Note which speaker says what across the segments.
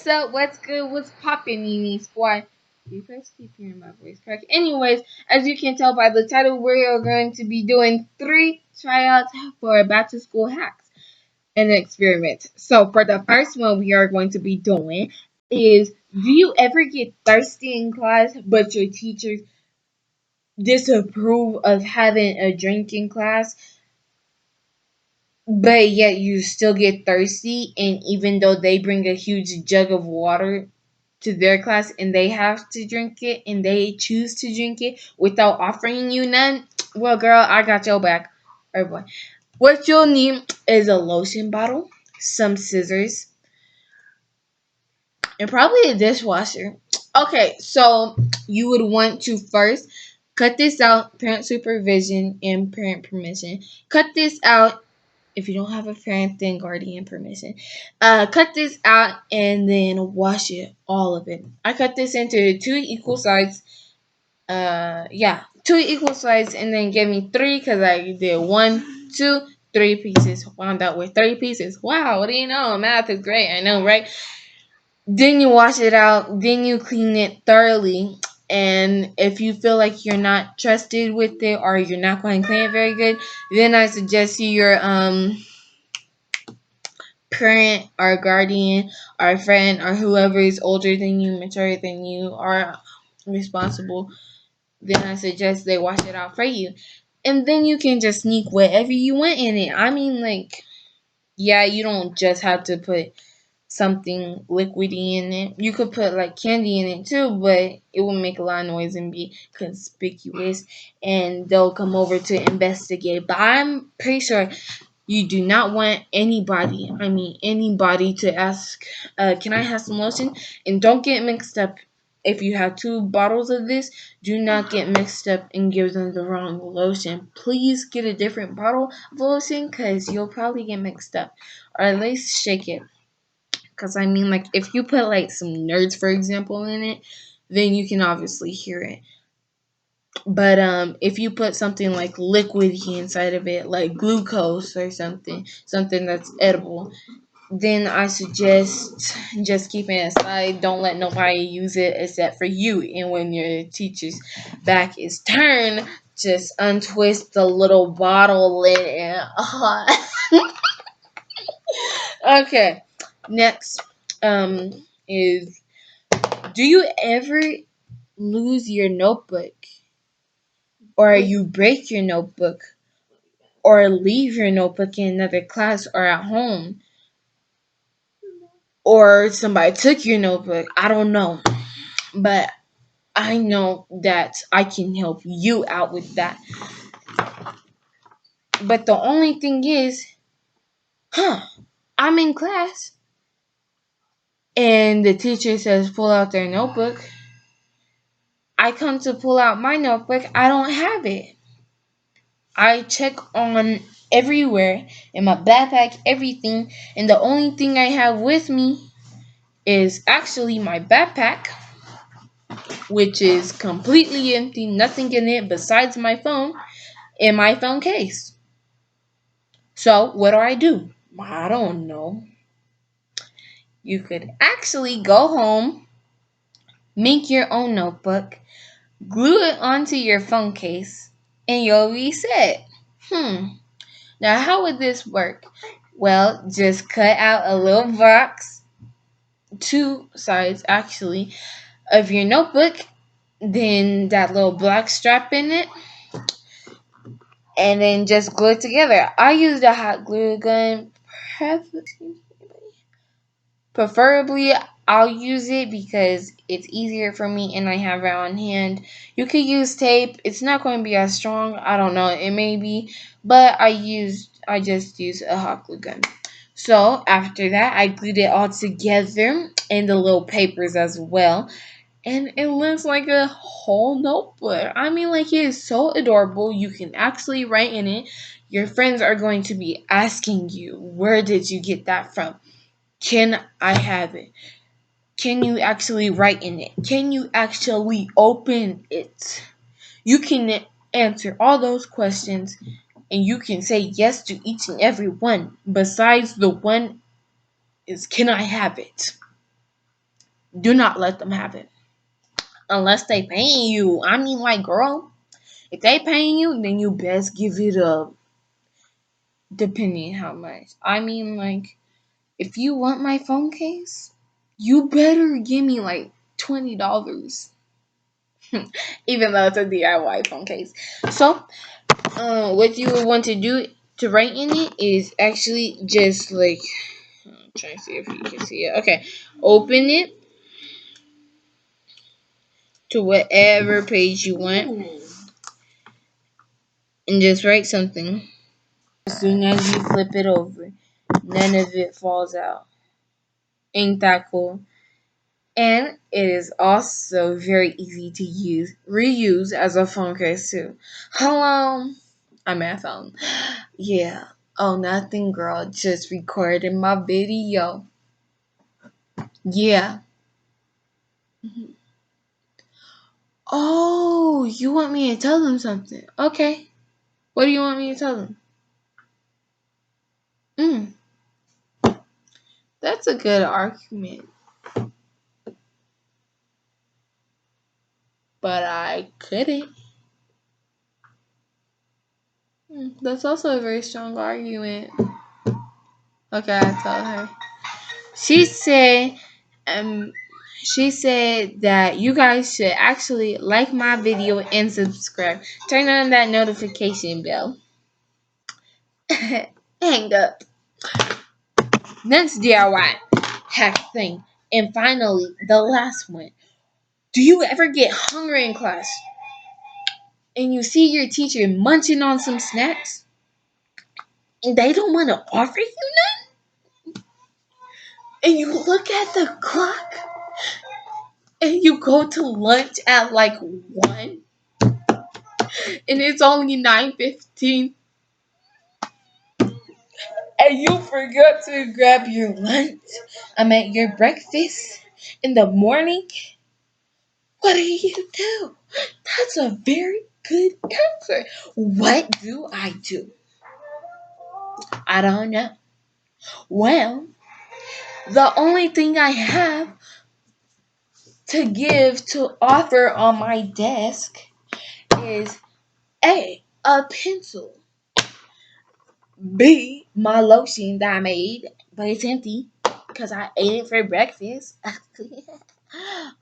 Speaker 1: up? What's good? What's poppin', Nene Squad? You guys keep hearing my voice crack. Anyways, as you can tell by the title, we are going to be doing 3 tryouts for back to school hacks and experiment. So for the first one we are going to be doing is, do you ever get thirsty in class but your teachers disapprove of having a drink in class? But yet you still get thirsty, and even though they bring a huge jug of water to their class and they have to drink it and they choose to drink it without offering you none, well, girl, I got your back. Or boy. What you'll need is a lotion bottle, some scissors, and probably a dishwasher. Okay, so you would want to first cut this out, parent supervision and parent permission. Cut this out. If you don't have a parent, then guardian permission. Cut this out and then wash it, all of it. I cut this into 2 equal sides. 2 equal sides, and then give me 3 because I did 1, 2, 3 pieces. Wound up with 3 pieces. Wow, what do you know? Math is great. I know, right? Then you wash it out. Then you clean it thoroughly. And if you feel like you're not trusted with it or you're not going to clean it very good, then I suggest your parent or guardian or friend or whoever is older than you, mature than you, or responsible, then I suggest they wash it out for you. And then you can just sneak whatever you want in it. I mean, like, yeah, you don't just have to put something liquidy in it. You could put like candy in it too, but it will make a lot of noise and be conspicuous, and they'll come over to investigate. But I'm pretty sure you do not want anybody to ask, can I have some lotion? And don't get mixed up. If you have 2 bottles of this, do not get mixed up and give them the wrong lotion. Please get a different bottle of lotion because you'll probably get mixed up. Or at least shake it. Because like, if you put like some Nerds, for example, in it, then you can obviously hear it. But if you put something like liquidy inside of it, like glucose or something that's edible, then I suggest just keeping it aside. Don't let nobody use it except for you. And when your teacher's back is turned, just untwist the little bottle lid and okay. Next, is, do you ever lose your notebook, or you break your notebook, or leave your notebook in another class or at home, or somebody took your notebook? I don't know, but I know that I can help you out with that. But the only thing is, I'm in class and the teacher says pull out their notebook. I come to pull out my notebook, I don't have it. I check on everywhere in my backpack, everything, and the only thing I have with me is actually my backpack, which is completely empty, nothing in it besides my phone and my phone case. So, what do? I don't know. You could actually go home, make your own notebook, glue it onto your phone case, and you'll reset. Now, how would this work? Well, just cut out a little box, 2 sides actually, of your notebook, then that little black strap in it, and then just glue it together. I use the hot glue gun. Preferably, I'll use it because it's easier for me and I have it on hand. You could use tape. It's not going to be as strong. I don't know. It may be, but I just used a hot glue gun. So after that, I glued it all together and the little papers as well. And it looks like a whole notebook. Like, it is so adorable. You can actually write in it. Your friends are going to be asking you, where did you get that from? Can I have it? Can you actually write in it? Can you actually open it? You can answer all those questions and you can say yes to each and every one. Besides the one is, can I have it? Do not let them have it. Unless they paying you. I mean, like, girl, if they paying you, then you best give it up. Depending how much. I mean, like, if you want my phone case, you better give me like $20. Even though it's a DIY phone case. So, what you would want to do to write in it is actually just like, I'm trying to see if you can see it. Okay, open it to whatever page you want and just write something. As soon as you flip it over, none of it falls out. Ain't that cool? And it is also very easy to reuse as a phone case too. Hello, I'm at phone. Yeah. Oh, nothing, girl. Just recording my video. Yeah. Oh, you want me to tell them something? Okay. What do you want me to tell them? Mm, that's a good argument. But I couldn't. That's also a very strong argument. Okay, I told her. She said, um, she said that you guys should actually like my video and subscribe. Turn on that notification bell. Hang up. Next DIY hack thing. And finally, the last one. Do you ever get hungry in class and you see your teacher munching on some snacks and they don't want to offer you none? And you look at the clock and you go to lunch at like 1 and it's only 9:15 and you forgot to grab your lunch. Your breakfast in the morning. What do you do? That's a very good answer. What do I do? I don't know. Well, the only thing I have to give to offer on my desk is a pencil. B, my lotion that I made, but it's empty because I ate it for breakfast.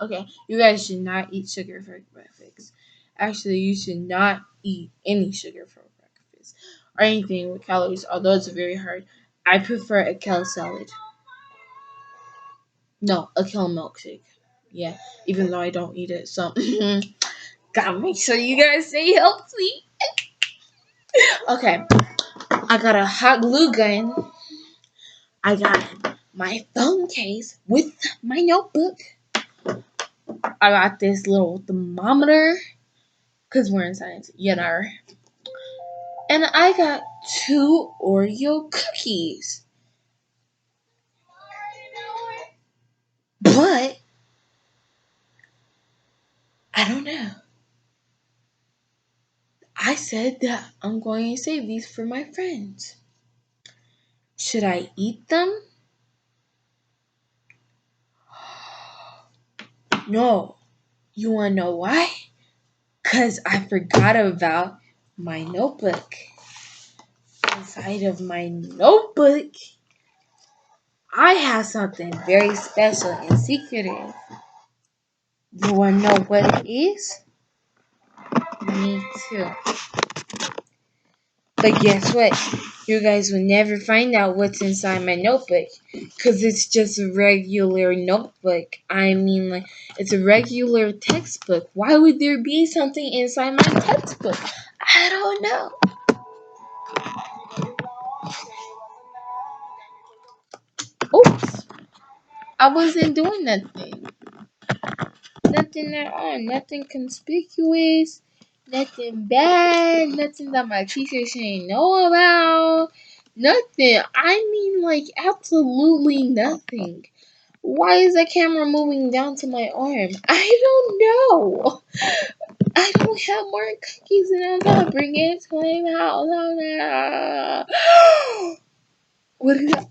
Speaker 1: Okay, you guys should not eat sugar for breakfast. Actually, you should not eat any sugar for breakfast or anything with calories, although it's very hard. I prefer a kale salad. No, a kale milkshake. Yeah, even though I don't eat it, so gotta make sure you guys stay healthy. Okay, I got a hot glue gun. I got my phone case with my notebook. I got this little thermometer because we're in science, you know. And I got 2 Oreo cookies. But I don't know. I said that I'm going to save these for my friends. Should I eat them? No. You want to know why? Because I forgot about my notebook. Inside of my notebook, I have something very special and secretive. You want to know what it is? Me too. But guess what? You guys will never find out what's inside my notebook because it's just a regular notebook. It's a regular textbook. Why would there be something inside my textbook? I don't know. Oops. I wasn't doing nothing. Nothing at all. Nothing conspicuous. Nothing bad. Nothing that my teacher shouldn't know about. Nothing. Absolutely nothing. Why is the camera moving down to my arm? I don't know. I don't have more cookies and I'm gonna bring it to my house. What is that?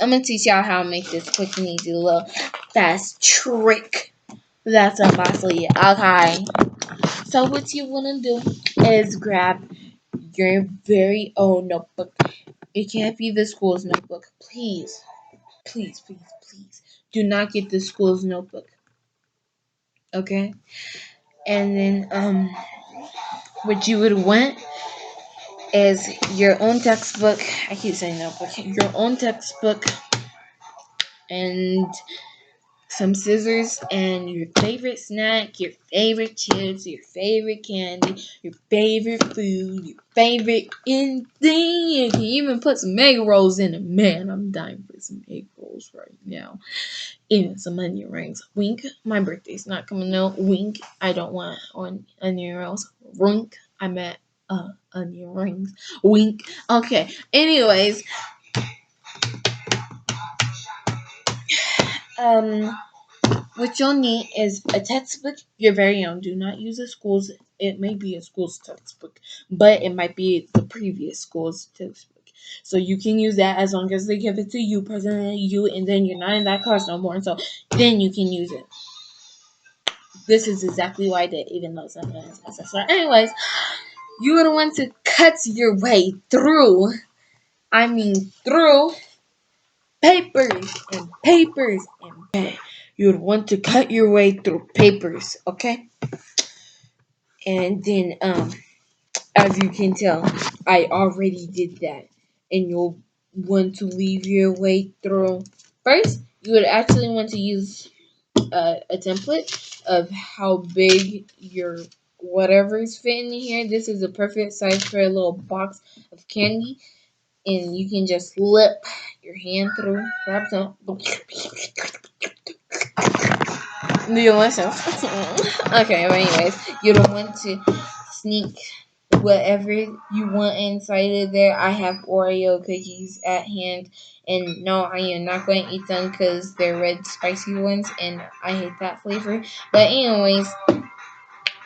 Speaker 1: I'm gonna teach y'all how to make this quick and easy little fast trick that's up my sleeve. Okay. So what you wanna do is grab your very own notebook. It can't be the school's notebook. Please, please, please, please. Do not get the school's notebook. Okay? And then what you would want is your own textbook. I keep saying notebook. Your own textbook and some scissors and your favorite snack, your favorite chips, your favorite candy, your favorite food, your favorite anything. You can even put some egg rolls in it. Man, I'm dying for some egg rolls right now. Even some onion rings. Wink. My birthday's not coming out. Wink. I don't want onion rolls. Wink. I meant onion rings. Wink. Okay. Anyways, what you'll need is a textbook, your very own. Do not use a school's. It may be a school's textbook, but it might be the previous school's textbook. So you can use that as long as they give it to you, personally, you, and then you're not in that class no more. And so then you can use it. This is exactly what I did, even though sometimes my sister. Anyways, you would want to cut your way through. I mean, through papers and papers and papers. You would want to cut your way through papers, okay? And then, as you can tell, I already did that. And you'll want to leave your way through. First, you would actually want to use a template of how big your whatever's fitting in here. This is a perfect size for a little box of candy. And you can just slip your hand through, grab some. Delicious. Okay, but anyways, you don't want to sneak whatever you want inside of there. I have Oreo cookies at hand, and no, I am not going to eat them because they're red spicy ones, and I hate that flavor. But anyways,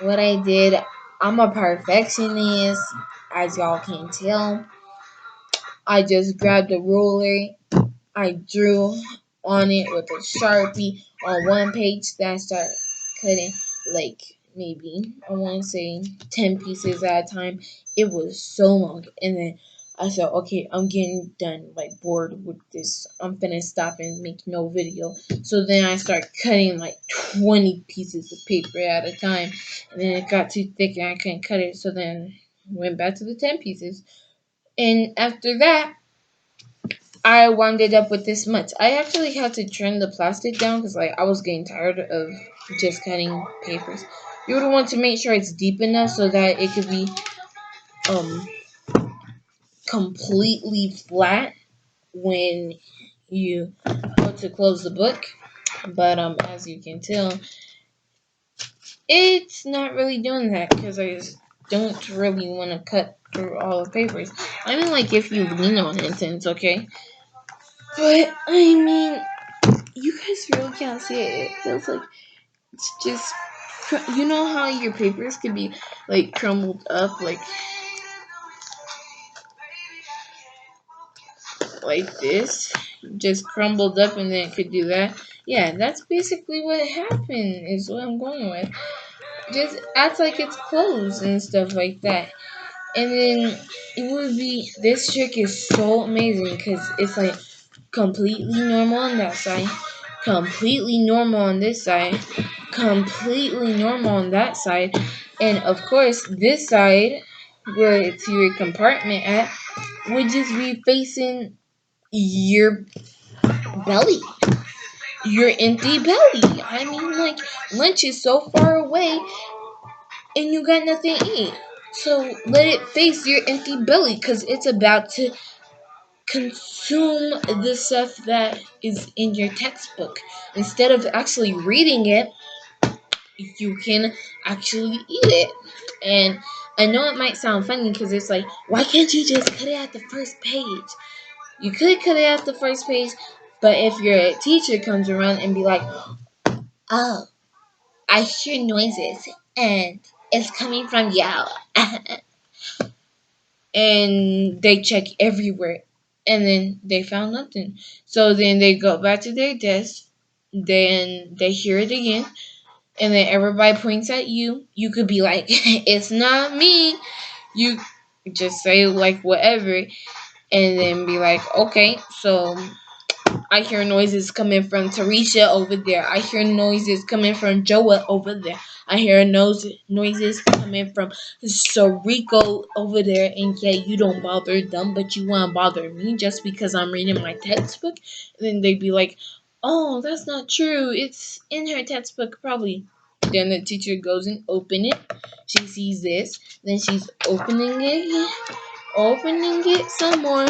Speaker 1: what I did, I'm a perfectionist, as y'all can tell. I just grabbed a ruler. I drew on it with a Sharpie on one page. Then I started cutting like maybe I want to say 10 pieces at a time. It was so long. And then I said, okay, I'm getting done, like bored with this. I'm finna stop and make no video. So then I started cutting like 20 pieces of paper at a time. And then it got too thick and I couldn't cut it. So then went back to the 10 pieces. And after that, I wound it up with this much. I actually had to trim the plastic down because like I was getting tired of just cutting papers. You would want to make sure it's deep enough so that it could be um completely flat when you go to close the book. But as you can tell, it's not really doing that because I just don't really want to cut through all the papers. I mean, like if you lean on it, then it's okay. But I mean, you guys really can't see it. It feels like it's just, you know how your papers can be like crumbled up, like this, just crumbled up, and then it could do that. Yeah, that's basically what happened. Is what I'm going with. Just act like it's closed and stuff like that, and then it would be. This trick is so amazing because it's like completely normal on that side, completely normal on this side, completely normal on that side, and of course this side where it's your compartment at would just be facing your belly, your empty belly. I mean, like, lunch is so far away and you got nothing to eat, so let it face your empty belly because it's about to consume the stuff that is in your textbook. Instead of actually reading it, you can actually eat it. And I know it might sound funny because it's like, why can't you just cut it at the first page? You could cut it at the first page, but if your teacher comes around and be like, oh, I hear noises and it's coming from y'all. And they check everywhere. And then they found nothing. So then they go back to their desk. Then they hear it again. And then everybody points at you. You could be like, it's not me. You just say like whatever. And then be like, okay, so I hear noises coming from Tarisha over there. I hear noises coming from Joa over there. I hear noises coming from Sariko over there. And yet you don't bother them, but you want to bother me just because I'm reading my textbook. And then they'd be like, oh, that's not true. It's in her textbook, probably. Then the teacher goes and open it. She sees this. Then she's opening it some more,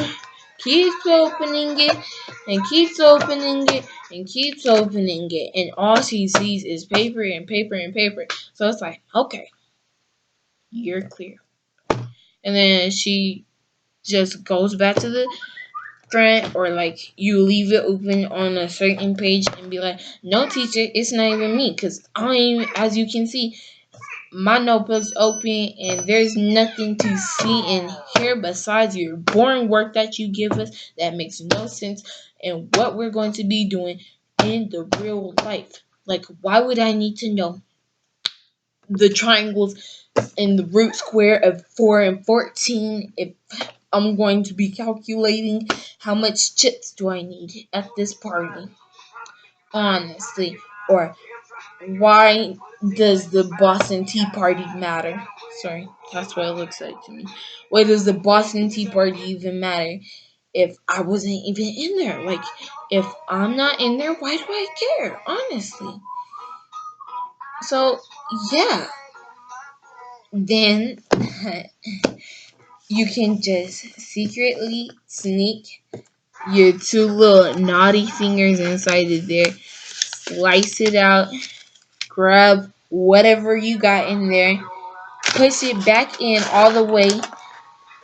Speaker 1: keeps opening it, and keeps opening it, and keeps opening it, and all she sees is paper and paper and paper. So it's like, okay, you're clear. And then she just goes back to the front, or like you leave it open on a certain page and be like, no, teacher, it's not even me, because as you can see, my notebook's open and there's nothing to see in here besides your boring work that you give us that makes no sense and what we're going to be doing in the real life. Like, why would I need to know the triangles and the root square of 4 and 14 if I'm going to be calculating how much chips do I need at this party? Honestly. Or why does the Boston Tea Party matter? Sorry, that's what it looks like to me. Why does the Boston Tea Party even matter if I wasn't even in there? Like, if I'm not in there, why do I care? Honestly. So, yeah. Then you can just secretly sneak your two little naughty fingers inside of there, slice it out, grab whatever you got in there, push it back in all the way,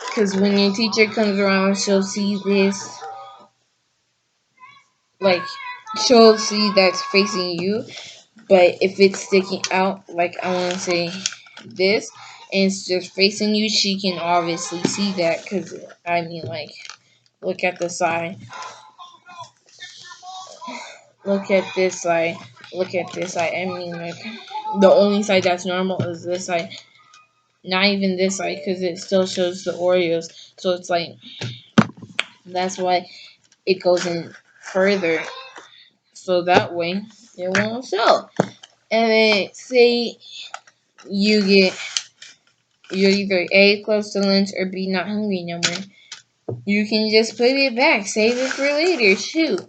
Speaker 1: because when your teacher comes around, she'll see this, like, she'll see that's facing you, but if it's sticking out, like, I want to say this, and it's just facing you, she can obviously see that, because, I mean, like, look at the side, look at this side, look at this side, I mean, like, the only side that's normal is this side, not even this side, because it still shows the Oreos, so it's like, that's why it goes in further, so that way it won't show. And then say you're either A, close to lunch, or B, not hungry no more. You can just put it back, save it for later. Shoot,